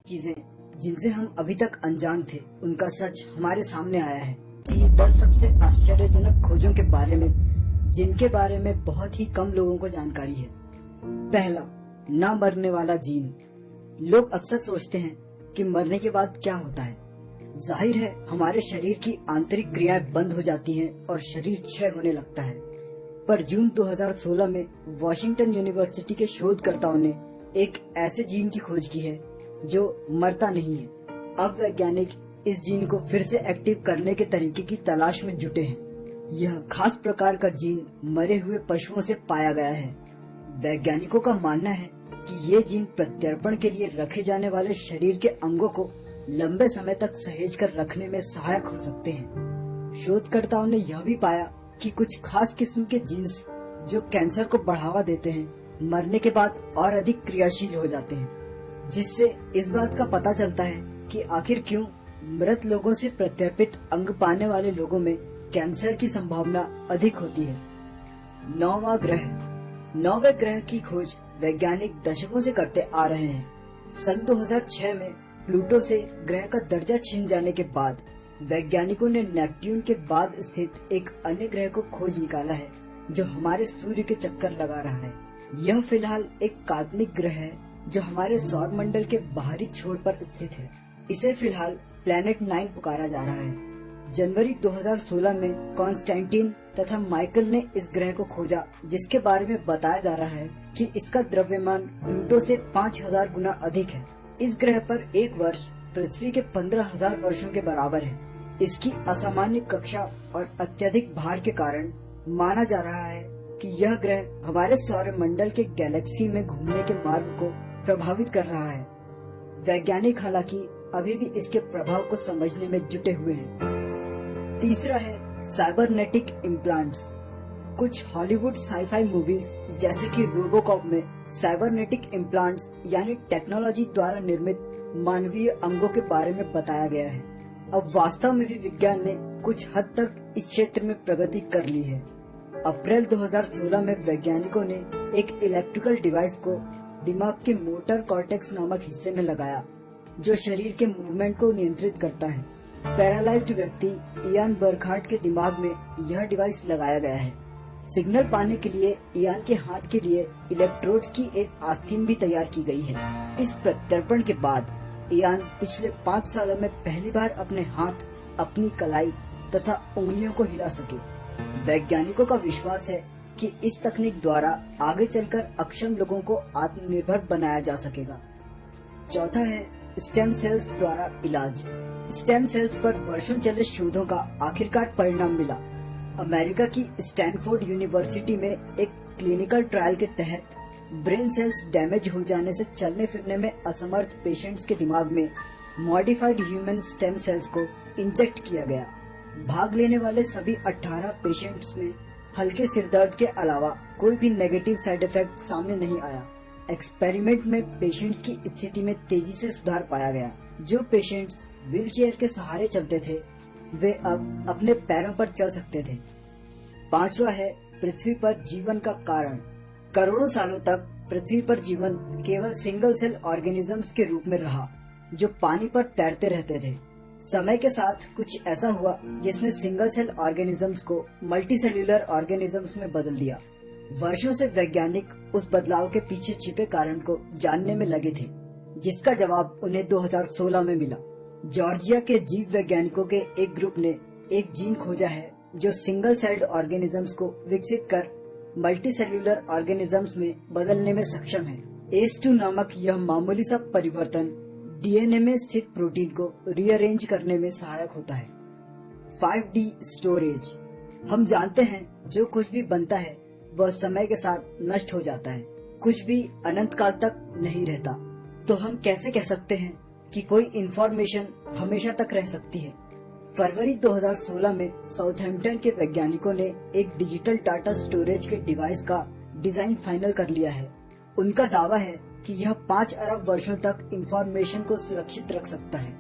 चीजें जिनसे हम अभी तक अनजान थे, उनका सच हमारे सामने आया है। ये 10 सबसे आश्चर्यजनक खोजों के बारे में जिनके बारे में बहुत ही कम लोगों को जानकारी है। पहला, ना मरने वाला जीन। लोग अक्सर सोचते हैं कि मरने के बाद क्या होता है। जाहिर है हमारे शरीर की आंतरिक क्रियाएं बंद हो जाती हैं और शरीर क्षय होने लगता है। पर जून 2016 में वॉशिंगटन यूनिवर्सिटी के शोधकर्ताओं ने एक ऐसे जीन की खोज की है जो मरता नहीं है। अब वैज्ञानिक इस जीन को फिर से एक्टिव करने के तरीके की तलाश में जुटे हैं। यह खास प्रकार का जीन मरे हुए पशुओं से पाया गया है। वैज्ञानिकों का मानना है कि ये जीन प्रत्यर्पण के लिए रखे जाने वाले शरीर के अंगों को लंबे समय तक सहेज कर रखने में सहायक हो सकते हैं। शोधकर्ताओं ने यह भी पाया कि कुछ खास किस्म के जीन्स जो कैंसर को बढ़ावा देते हैं, मरने के बाद और अधिक क्रियाशील हो जाते हैं, जिससे इस बात का पता चलता है कि आखिर क्यों मृत लोगों से प्रत्यर्पित अंग पाने वाले लोगों में कैंसर की संभावना अधिक होती है। 9वां ग्रह। 9वें ग्रह की खोज वैज्ञानिक दशकों से करते आ रहे हैं। सन 2006 में प्लूटो से ग्रह का दर्जा छीन जाने के बाद वैज्ञानिकों ने नेपट्यून के बाद स्थित एक अन्य ग्रह को खोज निकाला है जो हमारे सूर्य के चक्कर लगा रहा है। यह फिलहाल एक काल्पनिक ग्रह है जो हमारे सौर मंडल के बाहरी छोर पर स्थित है। इसे फिलहाल प्लैनेट 9 पुकारा जा रहा है। जनवरी 2016 में कॉन्स्टेंटिन तथा माइकल ने इस ग्रह को खोजा, जिसके बारे में बताया जा रहा है कि इसका द्रव्यमान प्लूटो से 5000 गुना अधिक है। इस ग्रह पर एक वर्ष पृथ्वी के 15,000 वर्षों के बराबर है। इसकी असामान्य कक्षा और अत्यधिक भार के कारण माना जा रहा है कि यह ग्रह हमारे सौर मंडल के गैलेक्सी में घूमने के मार्ग को प्रभावित कर रहा है। वैज्ञानिक हालांकि अभी भी इसके प्रभाव को समझने में जुटे हुए हैं। तीसरा है साइबरनेटिक इम्प्लांट्स। कुछ हॉलीवुड साईफाई मूवीज जैसे कि रोबोकॉप में साइबरनेटिक इम्प्लांट्स यानी टेक्नोलॉजी द्वारा निर्मित मानवीय अंगों के बारे में बताया गया है। अब वास्तव में भी विज्ञान ने कुछ हद तक इस क्षेत्र में प्रगति कर ली है। अप्रैल 2016 में वैज्ञानिकों ने एक इलेक्ट्रिकल डिवाइस को दिमाग के मोटर कॉर्टेक्स नामक हिस्से में लगाया, जो शरीर के मूवमेंट को नियंत्रित करता है। पैरालाइज्ड व्यक्ति इयान बर्खार्ट के दिमाग में यह डिवाइस लगाया गया है। सिग्नल पाने के लिए इयान के हाथ के लिए इलेक्ट्रोड्स की एक आस्तीन भी तैयार की गई है। इस प्रत्यर्पण के बाद इयान पिछले 5 सालों में पहली बार अपने हाथ, अपनी कलाई तथा उंगलियों को हिला सके। वैज्ञानिकों का विश्वास है कि इस तकनीक द्वारा आगे चलकर अक्षम लोगों को आत्मनिर्भर बनाया जा सकेगा। चौथा है स्टेम सेल्स द्वारा इलाज। स्टेम सेल्स पर वर्षों चले शोधों का आखिरकार परिणाम मिला। अमेरिका की स्टैनफोर्ड यूनिवर्सिटी में एक क्लिनिकल ट्रायल के तहत ब्रेन सेल्स डैमेज हो जाने से चलने फिरने में असमर्थ पेशेंट्स के दिमाग में मॉडिफाइड ह्यूमन स्टेम सेल्स को इंजेक्ट किया गया। भाग लेने वाले सभी 18 पेशेंट्स में हल्के सिरदर्द के अलावा कोई भी नेगेटिव साइड इफेक्ट सामने नहीं आया। एक्सपेरिमेंट में पेशेंट्स की स्थिति में तेजी से सुधार पाया गया। जो पेशेंट्स व्हीलचेयर के सहारे चलते थे, वे अब अपने पैरों पर चल सकते थे। 5वां है पृथ्वी पर जीवन का कारण। करोड़ों सालों तक पृथ्वी पर जीवन केवल सिंगल सेल ऑर्गेनिजम्स के रूप में रहा, जो पानी पर तैरते रहते थे। समय के साथ कुछ ऐसा हुआ जिसने सिंगल सेल ऑर्गेनिजम्स को मल्टी सेल्यूलर ऑर्गेनिजम्स में बदल दिया। वर्षों से वैज्ञानिक उस बदलाव के पीछे छिपे कारण को जानने में लगे थे, जिसका जवाब उन्हें 2016 में मिला। जॉर्जिया के जीव वैज्ञानिकों के एक ग्रुप ने एक जीन खोजा है जो सिंगल सेल्ड ऑर्गेनिजम्स को विकसित कर मल्टी सेल्यूलर ऑर्गेनिजम्स में बदलने में सक्षम है। ACE2 नामक यह मामूली सा परिवर्तन डीएनए में स्थित प्रोटीन को रीअरेंज करने में सहायक होता है। 5D storage. हम जानते हैं जो कुछ भी बनता है वह समय के साथ नष्ट हो जाता है, कुछ भी अनंत काल तक नहीं रहता। तो हम कैसे कह सकते हैं कि कोई इंफॉर्मेशन हमेशा तक रह सकती है? फरवरी 2016 में साउथहैम्पटन के वैज्ञानिकों ने एक डिजिटल डाटा स्टोरेज के डिवाइस का डिजाइन फाइनल कर लिया है। उनका दावा है कि यह 5 अरब वर्षों तक इंफॉर्मेशन को सुरक्षित रख सकता है।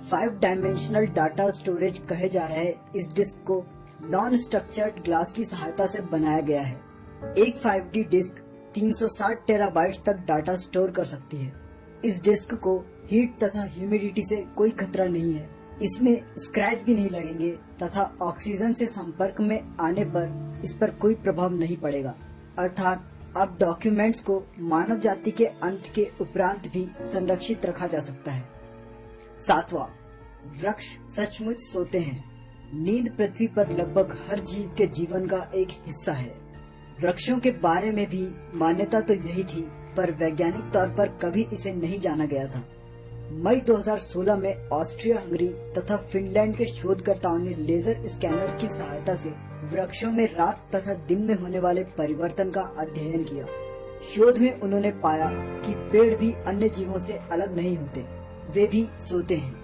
5 डायमेंशनल डाटा स्टोरेज कहे जा रहे इस डिस्क को नॉन स्ट्रक्चर्ड ग्लास की सहायता से बनाया गया है। एक 5D डिस्क 360 टेराबाइट्स तक डाटा स्टोर कर सकती है। इस डिस्क को हीट तथा ह्यूमिडिटी से कोई खतरा नहीं है। इसमें स्क्रैच भी नहीं लगेंगे तथा ऑक्सीजन से संपर्क में आने पर इस पर कोई प्रभाव नहीं पड़ेगा। अर्थात अब डॉक्यूमेंट्स को मानव जाति के अंत के उपरांत भी संरक्षित रखा जा सकता है। 7वां, वृक्ष सचमुच सोते हैं। नींद पृथ्वी पर लगभग हर जीव के जीवन का एक हिस्सा है। वृक्षों के बारे में भी मान्यता तो यही थी, पर वैज्ञानिक तौर पर कभी इसे नहीं जाना गया था। मई 2016 में ऑस्ट्रिया हंगरी तथा फिनलैंड के शोधकर्ताओं ने लेजर स्कैनर्स की सहायता से वृक्षों में रात तथा दिन में होने वाले परिवर्तन का अध्ययन किया। शोध में उन्होंने पाया कि पेड़ भी अन्य जीवों से अलग नहीं होते, वे भी सोते हैं।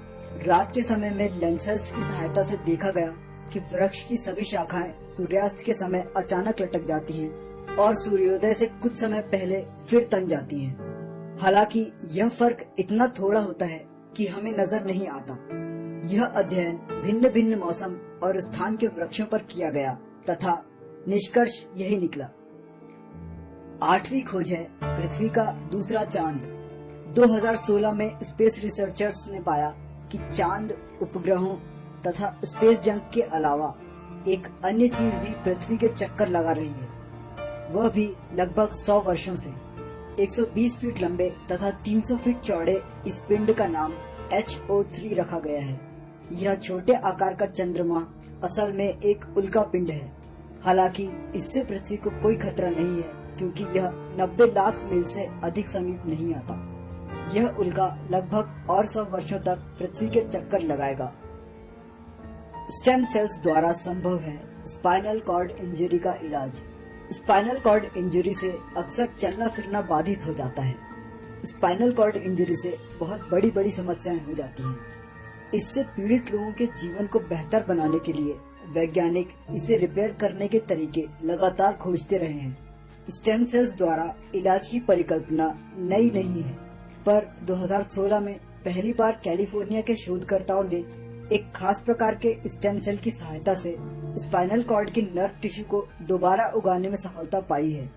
रात के समय में लेंसर्स की सहायता से देखा गया कि वृक्ष की सभी शाखाएं सूर्यास्त के समय अचानक लटक जाती हैं और सूर्योदय से कुछ समय पहले फिर तन जाती हैं। हालांकि यह फर्क इतना थोड़ा होता है कि हमें नजर नहीं आता। यह अध्ययन भिन्न भिन्न मौसम और स्थान के वृक्षों पर किया गया तथा निष्कर्ष यही निकला। 8वीं खोज है पृथ्वी का दूसरा चांद। 2016 में स्पेस रिसर्चर्स ने पाया कि चांद उपग्रहों तथा स्पेस जंक के अलावा एक अन्य चीज भी पृथ्वी के चक्कर लगा रही है, वह भी लगभग 100 वर्षों से। 120 फीट लंबे तथा 300 फीट चौड़े इस पिंड का नाम HO3 रखा गया है। यह छोटे आकार का चंद्रमा असल में एक उल्का पिंड है। हालांकि इससे पृथ्वी को कोई खतरा नहीं है, क्योंकि यह 90 लाख मील से अधिक समीप नहीं आता। यह उल्का लगभग और 100 वर्षों तक पृथ्वी के चक्कर लगाएगा। स्टेम सेल्स द्वारा संभव है स्पाइनल कॉर्ड इंजरी का इलाज। स्पाइनल कॉर्ड इंजरी से अक्सर चलना फिरना बाधित हो जाता है। स्पाइनल कॉर्ड इंजरी से बहुत बड़ी बड़ी समस्याएं हो जाती हैं। इससे पीड़ित लोगों के जीवन को बेहतर बनाने के लिए वैज्ञानिक इसे रिपेयर करने के तरीके लगातार खोजते रहे हैं। स्टेम सेल्स द्वारा इलाज की परिकल्पना नई नहीं है, पर 2016 में पहली बार कैलिफोर्निया के शोधकर्ताओं ने एक खास प्रकार के स्टेम सेल की सहायता से स्पाइनल कॉर्ड के नर्व टिश्यू को दोबारा उगाने में सफलता पाई है।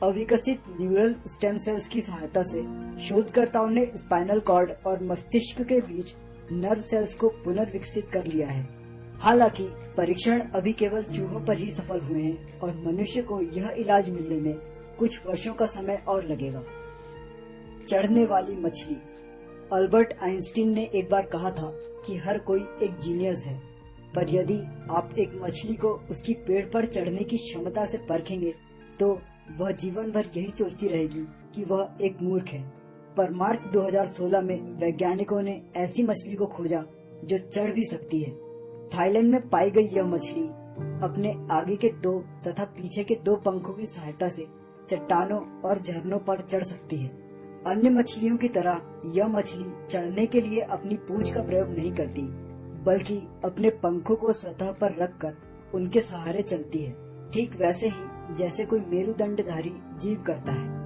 अविकसित न्यूरल स्टेम सेल्स की सहायता से शोधकर्ताओं ने स्पाइनल कॉर्ड और मस्तिष्क के बीच नर्व सेल्स को पुनर्विकसित कर लिया है। हालांकि परीक्षण अभी केवल चूहों पर ही सफल हुए हैं और मनुष्य को यह इलाज मिलने में कुछ वर्षों का समय और लगेगा। चढ़ने वाली मछली। अल्बर्ट आइंस्टीन ने एक बार कहा था कि हर कोई एक जीनियस है, पर यदि आप एक मछली को उसकी पेड़ पर चढ़ने की क्षमता से परखेंगे तो वह जीवन भर यही सोचती रहेगी कि वह एक मूर्ख है। पर मार्च 2016 में वैज्ञानिकों ने ऐसी मछली को खोजा जो चढ़ भी सकती है। थाईलैंड में पाई गई यह मछली अपने आगे के 2 तथा पीछे के 2 पंखों की सहायता से चट्टानों और झरनों पर चढ़ सकती है। अन्य मछलियों की तरह यह मछली चढ़ने के लिए अपनी पूंछ का प्रयोग नहीं करती, बल्कि अपने पंखों को सतह पर रखकर उनके सहारे चलती है, ठीक वैसे ही जैसे कोई मेरुदंडधारी जीव करता है।